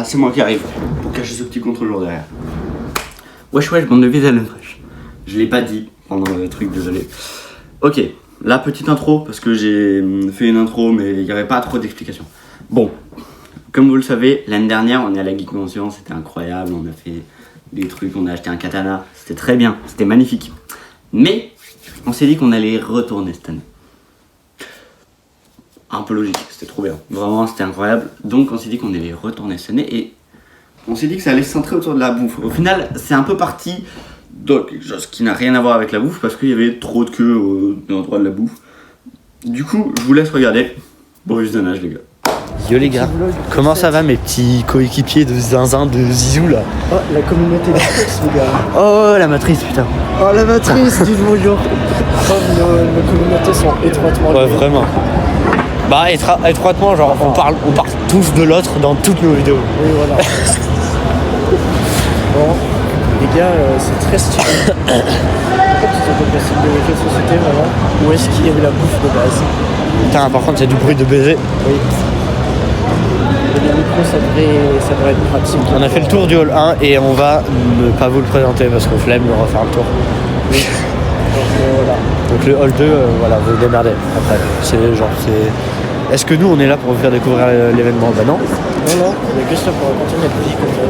c'est moi qui arrive pour cacher ce petit contre-jour derrière. Wesh, bande de vis à fraîche. Je l'ai pas dit pendant le truc, désolé. Ok, la petite intro, parce que j'ai fait une intro, mais il n'y avait pas trop d'explications. Bon, comme vous le savez, l'année dernière, on est à la Geek Convention, c'était incroyable, on a fait des trucs, on a acheté un katana, c'était très bien, c'était magnifique. Mais, on s'est dit qu'on allait retourner cette année. Un peu logique, c'était trop bien, vraiment c'était incroyable. Donc on s'est dit qu'on allait retourner cette année et on s'est dit que ça allait se centrer autour de la bouffe. Au final, c'est un peu parti de quelque chose qui n'a rien à voir avec la bouffe parce qu'il y avait trop de queue au endroit de la bouffe. Du coup, je vous laisse regarder. Bon visionnage les gars. Yo les gars, comment ça va mes petits coéquipiers de zinzin de Zizou là? Oh, la communauté Netflix les gars. Oh la matrice putain. Oh la matrice, dites bonjour. Oh, nos communautés sont étroitement liées. Ouais vraiment. Bah étroitement genre on parle tous de l'autre dans toutes nos vidéos. Oui voilà. Bon, les gars, c'est très stylé. Pourquoi tu t'es passé de quelle société vraiment? Où est-ce qu'il y avait la bouffe de base? Putain par contre c'est du bruit de baiser. Oui. Et les micros ça devrait être pratique. On a fait le tour du hall 1 et on va ne pas vous le présenter parce qu'on flemme de refaire le tour. Oui. Donc voilà. Donc le hall 2, voilà, vous vous démerdez après. Est-ce que nous on est là pour vous faire découvrir l'événement? Bah non. Non, on est juste là pour raconter notre vie comme ça.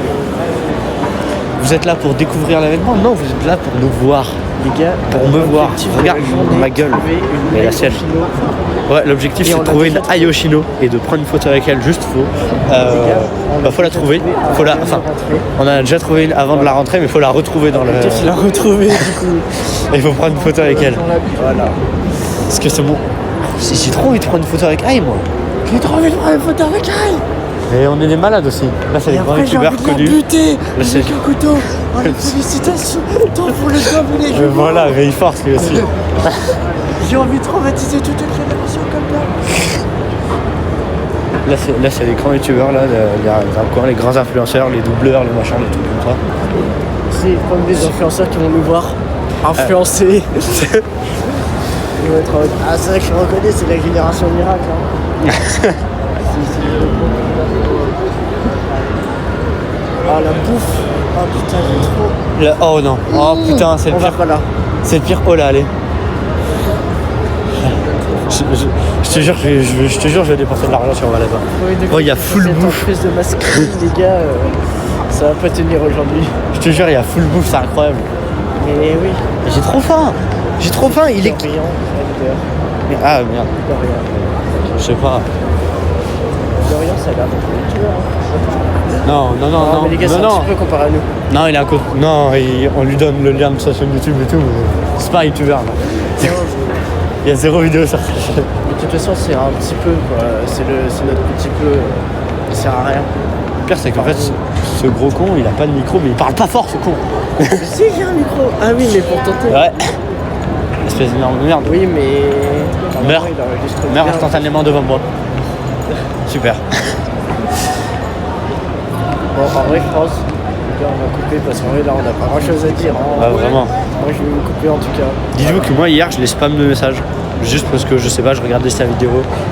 Vous êtes là pour découvrir l'événement? Non, vous êtes là pour nous voir. Les gars, pour me voir. Regarde ma gueule. Et la sienne. Ouais, l'objectif c'est de trouver une Ai Yoshino et de prendre une photo avec elle, juste faut. Faut la trouver. On a déjà trouvé une avant de la rentrée, mais faut la retrouver dans le. Tu l'as retrouvée du coup. Il faut prendre une photo avec elle. Voilà. Parce que c'est bon. J'ai trop envie de prendre une photo avec Ai moi. J'ai trop envie de prendre une photo avec Ai. Et on est des malades aussi. Là c'est les grands youtubeurs connus. Là c'est un couteau. Oh les félicitations. Tant pour le job et les jeux. Voilà, mais il force lui aussi. J'ai envie de traumatiser toute une génération comme ça. Là c'est les grands youtubeurs là, les grands influenceurs, les doubleurs, les machins, les trucs comme ça. C'est comme des influenceurs qui vont nous voir influencer. Ils vont être en mode, ah c'est vrai que je reconnais, c'est la génération miracle. Hein. Ah la bouffe. Oh putain j'ai trop. Oh non. Oh putain c'est le pire. Pas là. C'est le pire. Oh là allez. Je te jure, je vais dépenser de l'argent si on va là-bas. Oui, oh il y a full bouffe. De masquerie les gars, ça va pas tenir aujourd'hui. Je te jure il y a full bouffe, c'est incroyable. Mais oui. J'ai trop faim. Il est. Ah merde. Dorian. Je sais pas. Dorian ça a l'air d'être un tueur. Non. Mais les gars c'est un petit peu comparé à nous. Non il a un coup. Non on lui donne le lien de sa chaîne YouTube et tout. Mais c'est pas un youtubeur là. Il y a 0 vidéo sur ça. De toute façon c'est un petit peu quoi. C'est notre petit peu. Il sert à rien. Le pire c'est qu'en fait ce gros con il a pas de micro mais il parle pas fort ce con. Si il y a un micro. Ah oui mais pour tenter. Ouais. Espèce d'énorme de merde. Oui mais. Meurs instantanément devant moi. Super. Bon en vrai je pense. On va couper parce qu'en vrai là on n'a pas grand chose à dire. Hein. Ah vraiment. Moi je vais me couper en tout cas. Dites-vous que moi hier je les spam de messages. Juste parce que je sais pas, je regardais sa vidéo.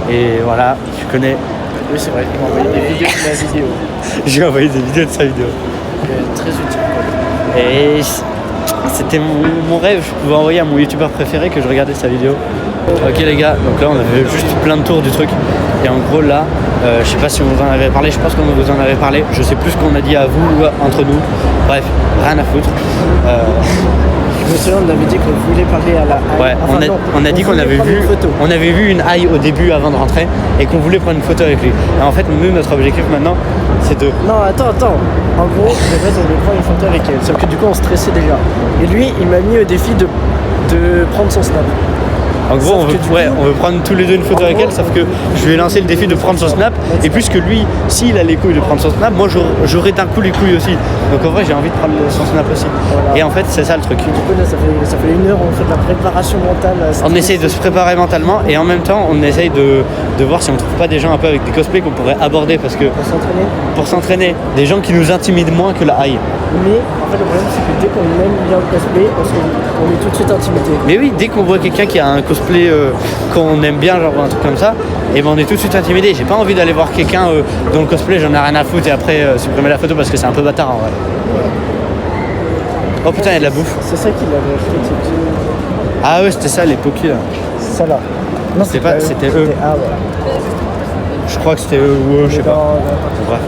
Et voilà, tu connais. Oui c'est vrai, tu m'as envoyé des vidéos de ma vidéo. J'ai envoyé des vidéos de sa vidéo. Très utile. Et c'était mon rêve, je pouvais envoyer à mon youtubeur préféré que je regardais sa vidéo. Ok les gars, donc là on avait juste plein de tours du truc. Et en gros là, je sais pas si on vous en avait parlé, je pense qu'on vous en avait parlé. Je sais plus ce qu'on a dit à vous, entre nous. Bref, rien à foutre. Je me souviens, on avait dit qu'on voulait parler à la Ai. Ouais, enfin, on a dit qu'on avait vu une Ai au début avant de rentrer et qu'on voulait prendre une photo avec lui. Et en fait, nous, notre objectif maintenant, c'est de... Non, attends. En gros, de base, on voulait prendre une photo avec elle. Sauf que du coup, on stressait déjà. Et lui, il m'a mis au défi de prendre son snap. En gros, on veut prendre tous les deux une photo avec elle, sauf que je lui ai lancé le défi de prendre son snap. Et puisque lui, s'il a les couilles de prendre son snap, moi j'aurai d'un coup les couilles aussi. Donc en vrai, j'ai envie de prendre son snap aussi. Voilà. Et en fait, c'est ça le truc. Et du coup, là, ça fait 1 heure, on fait de la préparation mentale. On essaye de se préparer mentalement et en même temps, on essaye de voir si on trouve pas des gens un peu avec des cosplays qu'on pourrait aborder parce que. Pour s'entraîner. Des gens qui nous intimident moins que la Ai. Mais en fait, le problème, c'est que dès qu'on aime bien le cosplay, on est tout de suite intimidé. Mais oui, dès qu'on voit quelqu'un qui a un cosplay qu'on aime bien, genre un truc comme ça, et ben on est tout de suite intimidé. J'ai pas envie d'aller voir quelqu'un dans le cosplay, j'en ai rien à foutre et après supprimer la photo parce que c'est un peu bâtard en vrai. Oh putain, il y a de la bouffe. C'est ça qu'il avait acheté, ces petits. Ah ouais, c'était ça les Poki là. Ça là. Non, C'était pas, c'était eux. Ah ouais. Je crois que c'était eux ou eux, je sais pas. Bref.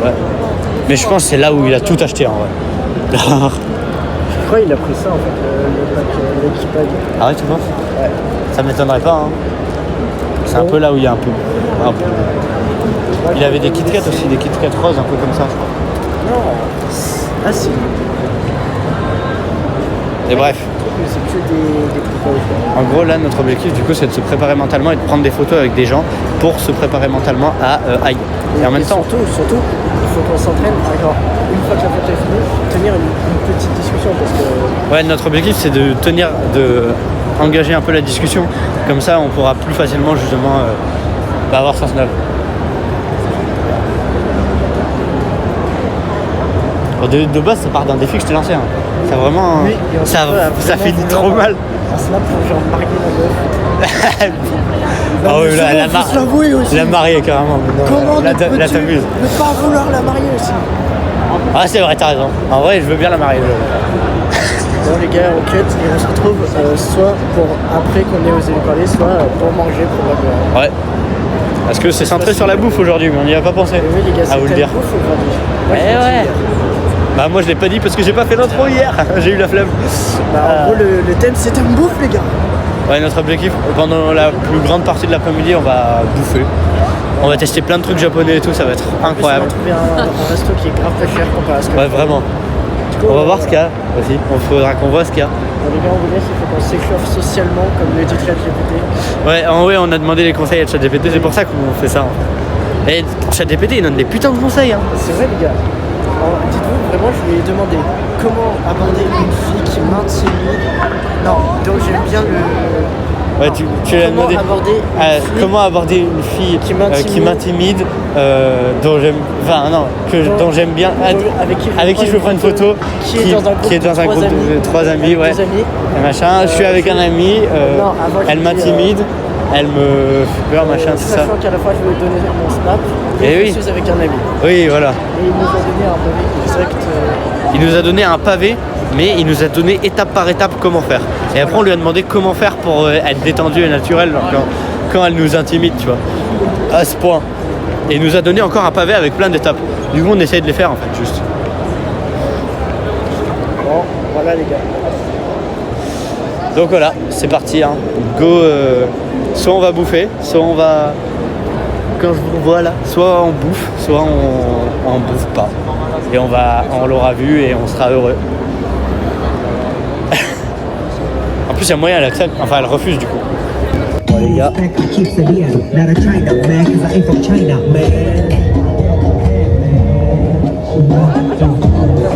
Ouais. Mais je pense que c'est là où il a tout acheté en vrai. Je crois qu'il a pris ça en fait, le pack, l'équipage. Ah ouais, tu penses? Ouais. Ça m'étonnerait pas. Hein. C'est un peu là où il y a un peu. Il avait des Kit Kat aussi, des Kit Kat roses, un peu comme ça, je crois. Non. Ah si. Et bref. C'est que des préparés. En gros, là, notre objectif, du coup, c'est de se préparer mentalement et de prendre des photos avec des gens pour se préparer mentalement à Aïe. Et en même temps. Surtout, il faut qu'on s'entraîne. Genre, une fois que la photo est finie, tenir une petite discussion parce que. Ouais, notre objectif, c'est de engager un peu la discussion. Comme ça, on pourra plus facilement, justement, avoir sens neuf. De base, ça part d'un défi que je t'ai lancé. Hein. Ça vraiment. Oui, ça finit trop mal. Un snap pour genre marier la meuf. Ah oui, la mariée carrément. Comment la t'amuses. Ne pas vouloir la marier aussi. Ah, c'est vrai, t'as raison. En vrai, je veux bien la marier. Bon, les gars, on cut et on se retrouve soit pour après qu'on ait osé lui parler, soit pour manger probablement. Ouais. Parce que c'est centré sur la bouffe aujourd'hui, mais on n'y a pas pensé. Oui, les gars, c'est vous le dire. bouffe aujourd'hui. Ouais. Bah moi je l'ai pas dit parce que j'ai pas fait l'intro hier, j'ai eu la flemme. En gros le thème c'est un bouffe les gars. Ouais, notre objectif, pendant la plus grande partie de l'après-midi on va bouffer. On va tester plein de trucs japonais et tout, ça va être incroyable. On va trouver un resto qui est grave pas cher comparé à ce que. Ouais vraiment. On va voir ce qu'il y a aussi, il faudra qu'on voit ce qu'il y a. Les gars on vous laisse, il faut qu'on s'échauffe socialement comme le dit ChatGPT. Ouais, en vrai on a demandé les conseils à ChatGPT, c'est pour ça qu'on fait ça. Et ChatGPT il donne des putains de conseils hein. C'est vrai les gars. Alors, dites-vous, vraiment, je lui ai demandé comment aborder une fille qui m'intimide. Non, donc j'aime bien le. Ouais, tu lui as demandé comment aborder une fille qui m'intimide, dont j'aime bien, avec qui je veux prendre une photo, qui est dans un groupe de 3 amis, ouais. Et machin, je suis avec un ami, elle m'intimide. Elle me fait peur, machin, c'est ça. Sachant qu'à la fois je lui ai donné mon snap et je suis avec un ami. Oui, voilà. Et il nous a donné un pavé exact. Il nous a donné un pavé, mais il nous a donné étape par étape comment faire. Et après on lui a demandé comment faire pour être détendu et naturel quand elle nous intimide, tu vois. À ce point. Et il nous a donné encore un pavé avec plein d'étapes. Du coup on essaye de les faire en fait, juste. Bon, voilà les gars. Donc voilà, c'est parti, hein. Go, soit on va bouffer, soit on va, quand je vous vois là, soit on bouffe, soit on bouffe pas. Et on l'aura vu et on sera heureux. En plus il y a moyen, elle accepte, enfin elle refuse du coup. Bon les gars. Je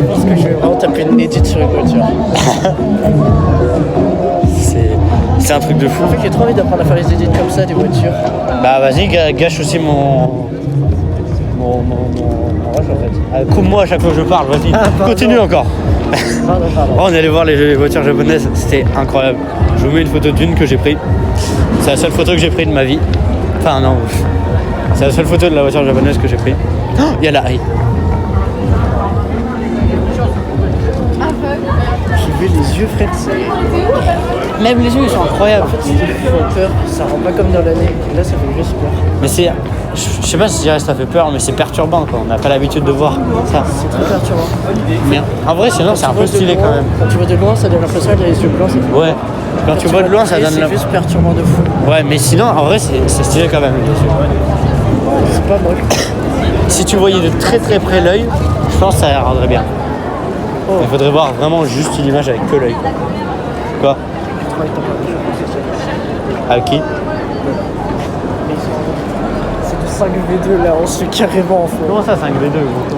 pense que je vais vraiment taper une édite sur une voiture. C'est un truc de fou. En fait, j'ai trop envie d'apprendre à faire les édits comme ça des voitures. Bah vas-y, gâche aussi mon rush en fait. Coupe-moi à chaque fois que je parle, vas-y. Continue encore. Pardon. Oh, on est allé voir les voitures japonaises, c'était incroyable. Je vous mets une photo d'une que j'ai prise. C'est la seule photo que j'ai prise de ma vie. Enfin non, c'est la seule photo de la voiture japonaise que j'ai prise. Il y a la haie. J'ai vu les yeux frère, Même les yeux ils sont incroyables. En fait, ils font peur, ça rend pas comme dans l'année. Là, ça fait juste peur. Mais c'est, je sais pas si je dirais que ça fait peur, mais c'est perturbant quoi. On n'a pas l'habitude de voir ça. C'est très perturbant. Mais en vrai, sinon c'est un peu stylé quand même. Quand tu vois de loin, ça donne l'impression qu'il y a les yeux blancs. Ouais. Quand tu vois de loin, ça donne C'est juste perturbant de fou. Ouais, mais sinon, en vrai, c'est stylé quand même. C'est pas moche. Si tu voyais de très très près l'œil, je pense que ça rendrait bien. Oh. Il faudrait voir vraiment juste une image avec que l'œil. Quoi? Avec qui? C'est du 5v2 là, on se fait carrément en fond. Comment ça 5v2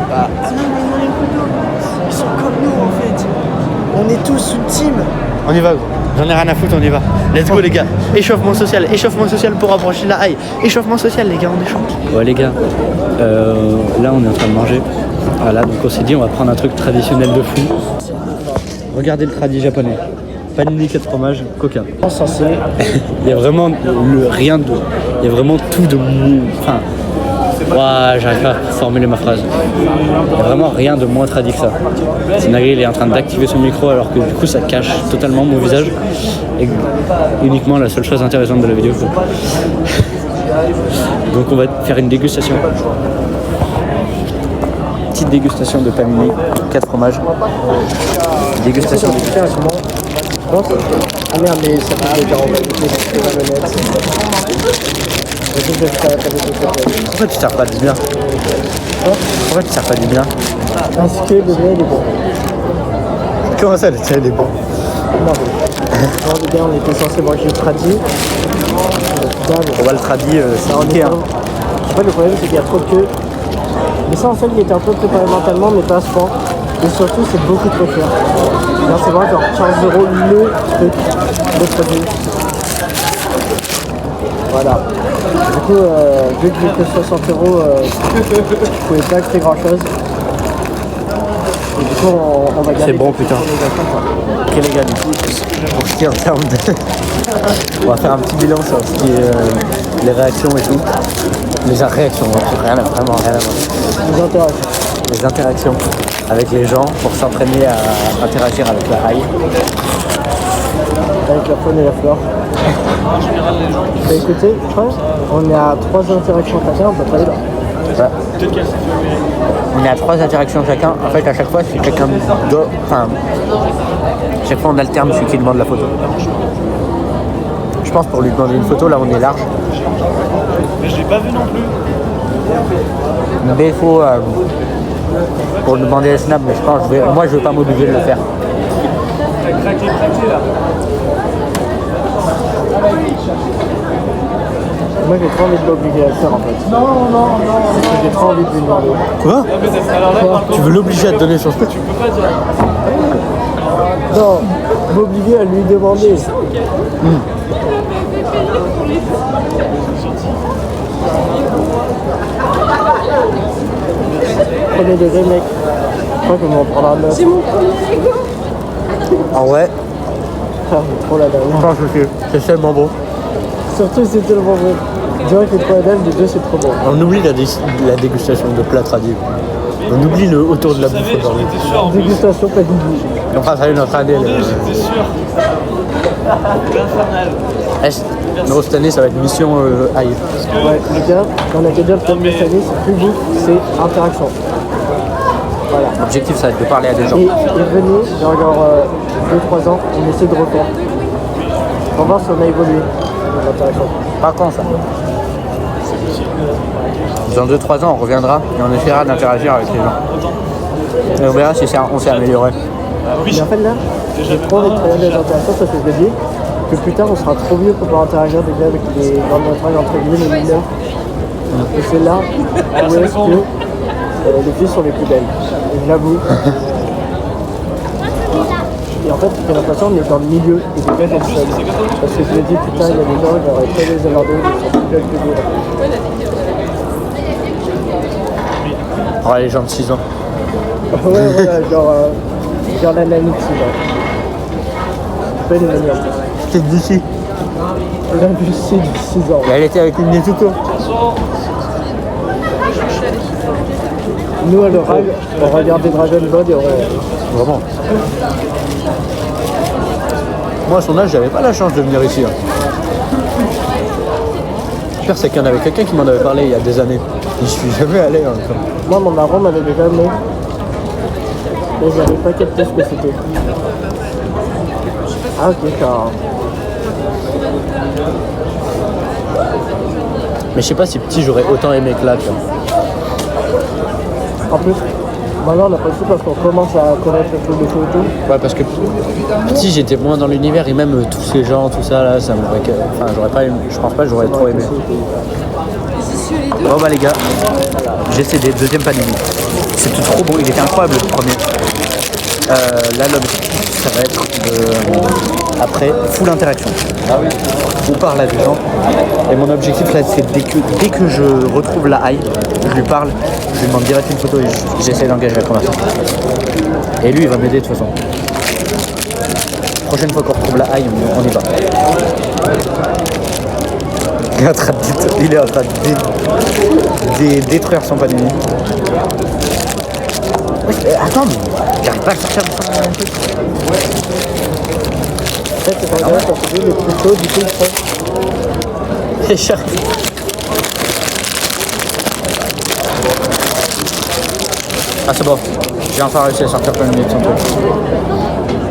Bah, ils sont comme nous en fait. On est tous une team. On y va gros. J'en ai rien à foutre, on y va. Let's go les gars. Échauffement social pour rapprocher la haie. Échauffement social les gars, on échauffe. Ouais les gars, là on est en train de manger. Voilà, donc on s'est dit on va prendre un truc traditionnel de fou. Regardez le tradi japonais. panini 4 fromages, coca. Censé. Il y a vraiment rien de... Il y a vraiment tout de mou. Enfin... Ouah, j'arrive pas à formuler ma phrase. Il y a vraiment rien de moins tradit que ça. Nagril est en train d'activer son micro alors que du coup ça cache totalement mon visage. Et uniquement la seule chose intéressante de la vidéo. Donc on va faire une dégustation. Petite dégustation de panini, 4 fromages. Dégustation de Ah merde, mais ça fait déjà en fait. Pourquoi tu sers pas du bien? Pourquoi tu sers pas du bien? Parce que le lait est bon. Comment ça le tien il est bon? Non, mais le gars, on était censé manger le tradi. On va le tradi, c'est En ok hein. fait, le problème c'est qu'il y a trop de queue. Mais ça en fait il était un peu préparé mentalement mais pas à ce point. Et surtout c'est beaucoup trop cher. Là c'est vrai genre 15 € le truc, le produit. Voilà. Du coup vu que j'ai que 60 €, je pouvais pas acheter grand chose. Et du coup on va garder. C'est bon putain. Ok les gars, du coup, pour ce qui est en termes de... on va faire un petit bilan sur ce qui est les réactions et tout. Les réactions, vraiment rien à voir. Les interactions avec les gens pour s'entraîner à interagir avec la haie. Avec la faune et la flore. Bah écoutez, on est à 3 interactions chacun, on peut pas aller là. Ouais. On est à 3 interactions chacun. En fait, à chaque fois, c'est quelqu'un d'autre. Enfin, chaque fois, on alterne celui qui demande la photo. Je pense pour lui demander une photo, là, on est large. Mais je l'ai pas vu non plus. Mais il faut pour demander les snaps, mais je pense moi je vais pas m'obliger de le faire. Craqué là. Moi j'ai trop envie de l'obliger à le faire en fait. Non. Parce que j'ai trop envie de lui demander. Quoi? Alors là, Tu veux l'obliger à te donner son truc? tu peux pas dire. Non, m'obliger à lui demander. Premier degré mec. Je crois qu'on va en prendre un 9. C'est mon premier Lego. Ah ouais, Ah, j'ai trop la dalle. c'est tellement bon. Surtout c'est tellement bon. Je dirais que le trop la dalle, les deux c'est trop bon. On oublie la dégustation de plats tradis. On oublie le autour de la bouffe J'étais aujourd'hui. sûr en plus. Dégustation pas d'oubli. On fera ça notre année. J'étais sûr. Infernal. Non, cette année ça va être mission aïe. Ouais, les gars, on a qu'à dire le thème de cette année, c'est plus bouffe, c'est interaction. Voilà. L'objectif ça va être de parler à des gens. Et venez, dans genre 2-3 ans, on essaie de refaire. On va voir si on a évolué dans l'interaction. Pas quand ça? Dans 2-3 ans on reviendra et on essaiera d'interagir avec les gens. Et on verra si on s'est amélioré. Mais en fait là, j'ai trop envie de travailler les interactions parce que je me dis que plus tard on sera trop vieux pour pouvoir interagir déjà avec les grandes montages entre guillemets les mineurs. Et c'est là où est-ce que les filles sont les plus belles. Et je l'avoue. Et en fait, j'ai l'impression qu'on est dans le milieu et des belles elles seules. Parce que je me dis putain, il y a des gens qui auraient très les avoir d'eux, ils sont plus belles que nous. Oh, les gens de 6 ans. Ouais, voilà, genre la nanite, c'est genre. Pas une manière. C'est d'ici. La Lucie de 6 ans. Elle était avec une Nezuko. Nous, à l'oral, on regardait Dragon Ball et on... Vraiment. Moi à son âge j'avais pas la chance de venir ici. Le pire c'est qu'il y en avait quelqu'un qui m'en avait parlé il y a des années. Je suis jamais allé encore. Moi, mon marron m'avait déjà amené. Mais j'avais pas capté ce que c'était. Ah ok, car... Mais je sais pas si petit j'aurais autant aimé que là. Tu vois. En plus, maintenant on apprécie parce qu'on commence à connaître le club de foot et tout. Ouais parce que petit j'étais moins dans l'univers et même tous ces gens, tout ça là, ça m'aurait... Enfin j'aurais pas aimé, je pense pas que j'aurais trop aimé. Bon bah les gars, j'ai cédé, deuxième panini. C'était trop bon, il était incroyable le premier. Là l'objectif ça va être après full interaction. On parle à des gens. Et mon objectif là c'est dès que je retrouve la haie, je lui parle, je lui demande direct une photo et j'essaie d'engager la conversation. Et lui il va m'aider de toute façon. prochaine fois qu'on retrouve la haille, on y va. Il est en train de détruire son panini. Attends, mais j'arrive pas à le sortir de son truc. En fait, c'est pas grave, quand tu dis le plus chaud, du coup, il faut. Et j'arrive. Ah, c'est bon, j'ai enfin réussi à sortir plein de minutes de son truc.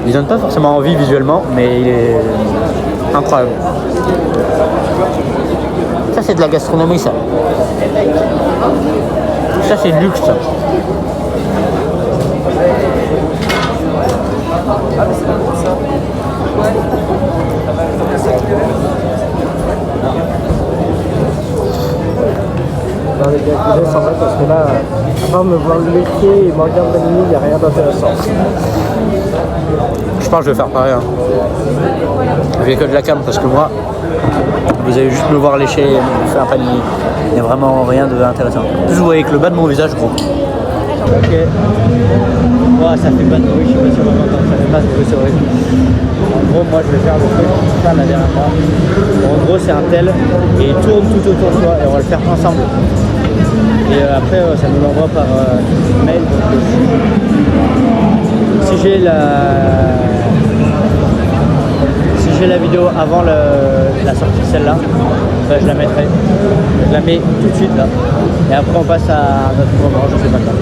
Il donne pas forcément envie visuellement, mais il est incroyable. Ça, c'est de la gastronomie, ça. Ça, c'est du luxe, ça. Dans les gars, je laisse en fait parce que là, à part me voir le métier et me regarder la nuit, il n'y a rien d'intéressant. Je pense que je vais faire pareil. Hein. Je vais que de la cam parce que moi, vous allez juste me voir lécher et me faire un panier. Il n'y a vraiment rien d'intéressant. Plus vous voyez que le bas de mon visage gros. Ok. Moi, ça fait pas de bruit, je sais pas si on va m'entendre, ça fait pas de bruit, c'est vrai. En gros, moi je vais faire le truc là derrière moi. En gros, c'est un tel et il tourne tout autour de toi et on va le faire ensemble. Et après, ça nous l'envoie par mail. Donc, si j'ai la vidéo avant la sortie de celle-là, bah, je la mettrai. Je la mets tout de suite là. Et après, on passe à un autre moment, je sais pas quand.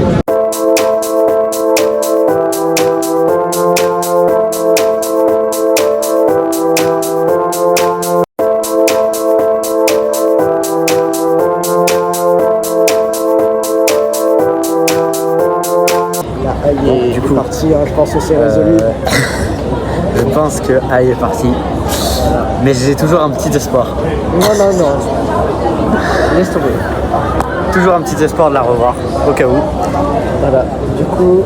Et du coup, parti, hein, je pense que c'est résolu. Je pense que Aïe est parti. Mais j'ai toujours un petit espoir. Non. Laisse tomber. Toujours un petit espoir de la revoir, au cas où. Voilà. Du coup,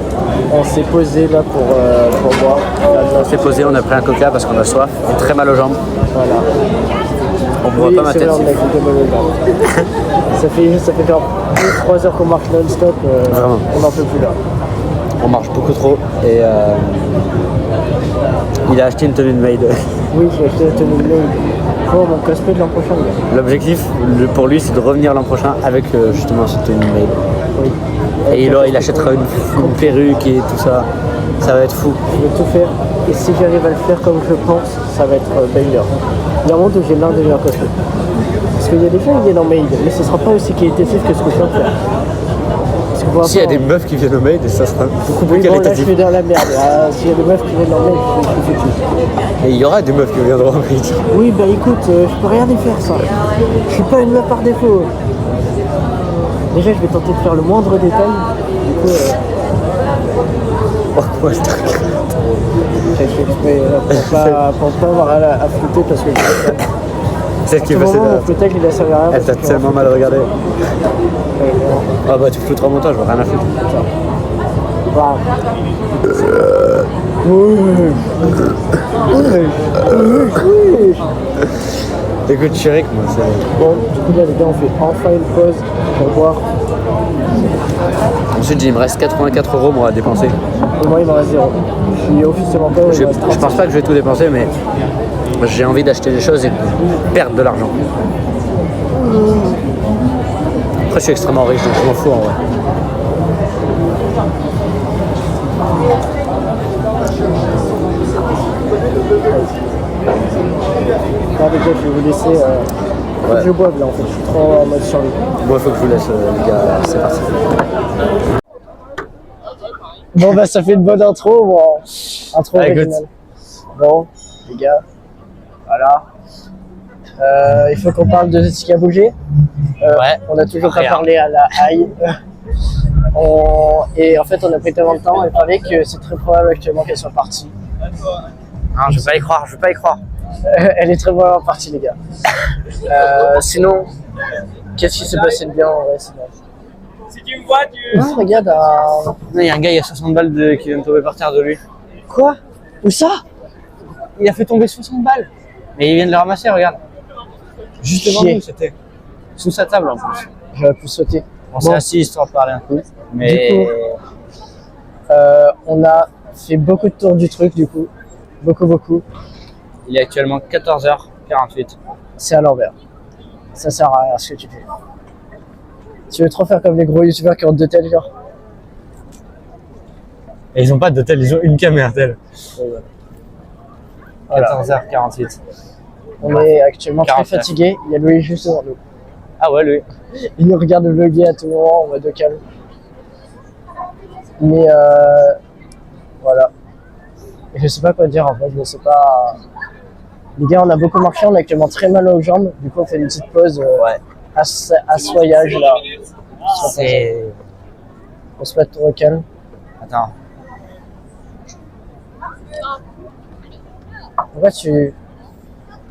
on s'est posé là pour boire. On s'est posé, on a pris un coca parce qu'on a soif. J'ai très mal aux jambes. Voilà. On ne voit pas ma tête. Vrai, on a goûté mal aux jambes. ça fait genre 2-3 heures qu'on marche non-stop. On n'en peut plus là. On marche beaucoup trop et il a acheté une tenue de maid. Oui, j'ai acheté une tenue de maid pour mon cosplay de l'an prochain. L'objectif pour lui, c'est de revenir l'an prochain avec justement cette tenue de maid. Oui. Et il achètera une perruque et tout ça. Ça va être fou. Je vais tout faire. Et si j'arrive à le faire comme je pense, ça va être banger. Il y a un monde où j'ai l'un des meilleurs cosplays. Parce qu'il y a des gens qui viennent en maid, mais ce ne sera pas aussi qualitatif que ce que je viens de faire. S'il y a des meufs qui viennent au maid, ça sera beaucoup plus qualitatif. Bon, là, je qualitatif. suis dans la merde. S'il y a des meufs qui viennent en maid, je suis foutu. Et il y aura des meufs qui viendront au maid. Oui, bah écoute, je peux rien y faire ça. Je suis pas une meuf par défaut. Déjà, je vais tenter de faire le moindre détail. Du coup, Pourquoi ce truc? j'ai fait exprès pour pas avoir à flouter parce que C'est ce qui est mon passé là. floutage, il a servi à rien. Elle t'a tellement mal regardé. Ah bah tu flouteras au montage, rien à foutre. Voilà. Écoute, Chéric, moi c'est... Bon, du coup là les gars, on fait enfin une pause pour boire. Ensuite, il me reste 84 € moi à dépenser. Et moi il m'en reste 0. Je suis officiellement pas. Je pense pas que je vais tout dépenser, mais j'ai envie d'acheter des choses et de perdre de l'argent. Après, je suis extrêmement riche, donc je m'en fous en vrai. Non, les gars, je vais vous laisser. Faut que je boive là en fait, je suis trop en mode survie. Moi, il faut que je vous laisse, les gars, c'est parti. Bon bah ça fait une bonne intro, bon. Intro Allez, originale. Bon, les gars, voilà. Il faut qu'on parle de ce qui a bougé. Ouais. On a toujours pas Rien. parlé à la haille. Et en fait on a pris tellement de temps, il fallait que c'est très probable actuellement qu'elle soit partie. Non, je vais pas y croire, je vais pas y croire. Elle est très probablement partie les gars. Sinon, qu'est-ce qui s'est passé de bien en vrai sinon? Si tu me vois, tu... Non, regarde, Il y a un gars, il y a 60 balles qui vient de tomber par terre de lui. quoi? Où ça? Il a fait tomber 60 balles. Mais il vient de le ramasser, regarde. Juste devant Chier. nous, c'était. Sous sa table en plus. J'aurais pu sauter. On s'est assis histoire de parler un peu. Mais Du coup, on a fait beaucoup de tours du truc du coup. Beaucoup, beaucoup. Il est actuellement 14h48. C'est à l'envers. Ça sert à rien ce que tu fais. Tu veux trop faire comme les gros youtubeurs qui ont d'hôtel, genre? Et ils ont pas d'hôtel, ils ont une caméra tel. Voilà. 14h48. On est actuellement très 49. fatigué. Il y a Louis juste devant nous. Ah ouais, lui. Il nous regarde vlogger à tout moment en mode calme. Mais voilà. Et je sais pas quoi dire en fait, je ne sais pas. Les gars, on a beaucoup marché, on a actuellement très mal aux jambes. Du coup, on fait une petite pause Ouais. assoyage là. C'est. On se met tout au calme. Attends. Pourquoi tu.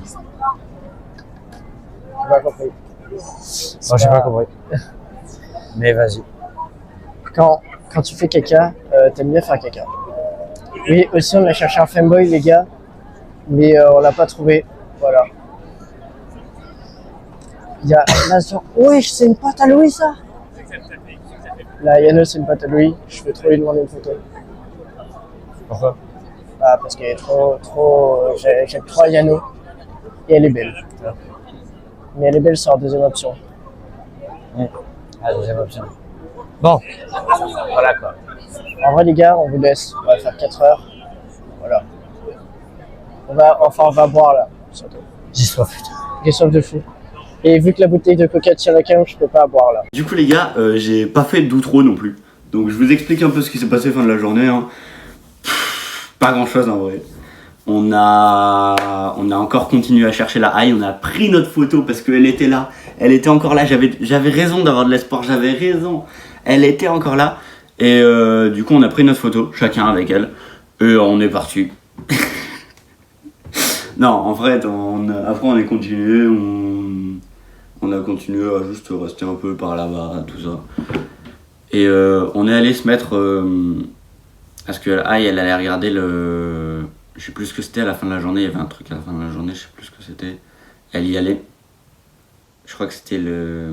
J'ai pas compris. Bon, j'ai pas compris. Mais vas-y. Quand tu fais caca, t'aimes bien faire caca. Oui, aussi on a cherché un fanboy les gars, mais on l'a pas trouvé. Voilà. Il y a là sur. Wesh, c'est une pâte à Louis ça. Là, Yano, c'est une pâte à Louis. Je vais trop lui demander une photo. Pourquoi? Ah, parce qu'elle est trop. J'aime trop Yano. Et elle est belle. Mais elle est belle, c'est en deuxième option. Ah, deuxième option. Bon. Voilà quoi. En vrai, les gars, on vous laisse. On va faire 4 heures. Voilà. On va boire là, surtout. J'ai soif. J'ai soif de fou. Et vu que la bouteille de coca tire la cam, je peux pas boire là. Du coup les gars, j'ai pas fait d'outro non plus. Donc je vous explique un peu ce qui s'est passé fin de la journée. Hein. Pas grand chose en vrai. On a encore continué à chercher la haie, on a pris notre photo parce qu'elle était là. Elle était encore là, j'avais raison d'avoir de l'espoir, j'avais raison. Elle était encore là. Et du coup on a pris notre photo, chacun avec elle. Et on est parti. Non, en fait, après on est continué, on a continué à juste rester un peu par là-bas, tout ça. Et on est allé se mettre... parce que elle allait regarder le... Je sais plus ce que c'était à la fin de la journée, il y avait un truc à la fin de la journée, je sais plus ce que c'était. Elle y allait. Je crois que c'était le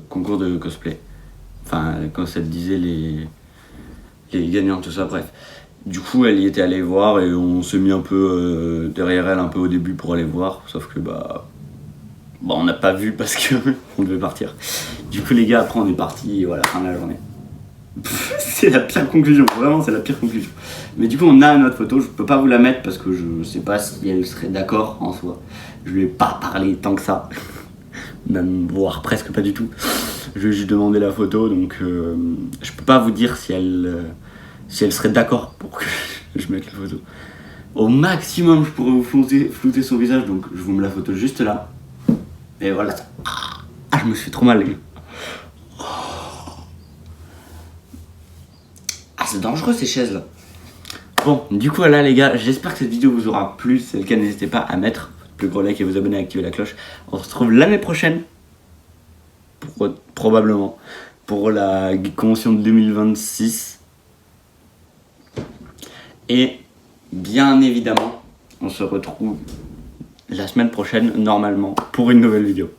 concours de cosplay. Enfin, quand ça te disait les gagnants, tout ça, bref. Du coup, elle y était allée voir et on s'est mis un peu derrière elle un peu au début pour aller voir. Sauf que on n'a pas vu parce que on devait partir. Du coup, les gars, après on est parti et voilà, fin de la journée. C'est la pire conclusion, vraiment c'est la pire conclusion. Mais du coup on a notre photo, je peux pas vous la mettre parce que je sais pas si elle serait d'accord en soi. Je lui ai pas parlé tant que ça, même voire presque pas du tout. Je lui ai juste demandé la photo, donc je peux pas vous dire si elle serait d'accord pour que je mette la photo. Au maximum je pourrais vous flouter son visage, donc je vous mets la photo juste là. Et voilà. Ah, je me suis trop mal les gars. C'est dangereux ces chaises là. Bon, du coup voilà les gars, j'espère que cette vidéo vous aura plu. Si c'est le cas, n'hésitez pas à mettre votre plus gros like et vous abonner et activer la cloche. On se retrouve l'année prochaine, probablement, pour la convention de 2026. Et bien évidemment, on se retrouve la semaine prochaine, normalement, pour une nouvelle vidéo.